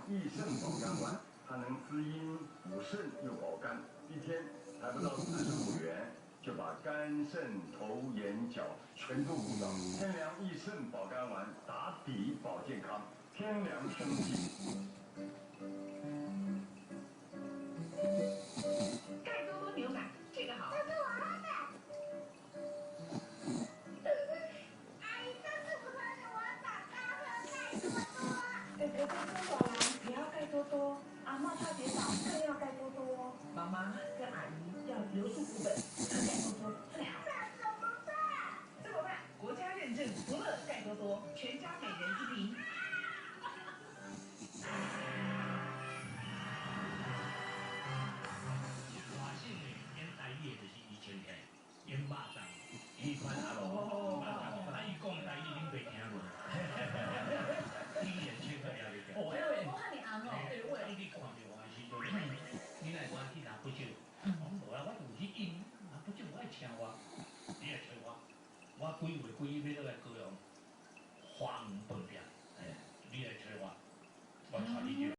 益肾保肝丸，它能滋阴补肾又保肝，一天还不到45元，就把肝肾头眼脚全都顾到。天良益肾保肝丸，打底保健康，天良生气。盖多多牛奶，这个好。这是我喝的。阿姨，这是不可以，我长大喝盖多多。哥哥跟孙宝兰也要盖多多，阿嬷怕跌倒更要盖多多。妈妈跟阿姨要留住股本，喝盖多多最好。这怎么办？这么办？国家认证福乐盖多多，全家每人1瓶。因肉粽，伊款阿罗，肉粽，啊伊讲台语恁袂听无？语言缺乏了，你听。哦，我喊你红哦。我你看着我的时阵，你来我去拿不酒，无啦，我有去饮，拿不酒我爱请我，你来找我，我几月几日要落来高雄花园饭店，你来找我，我带你去。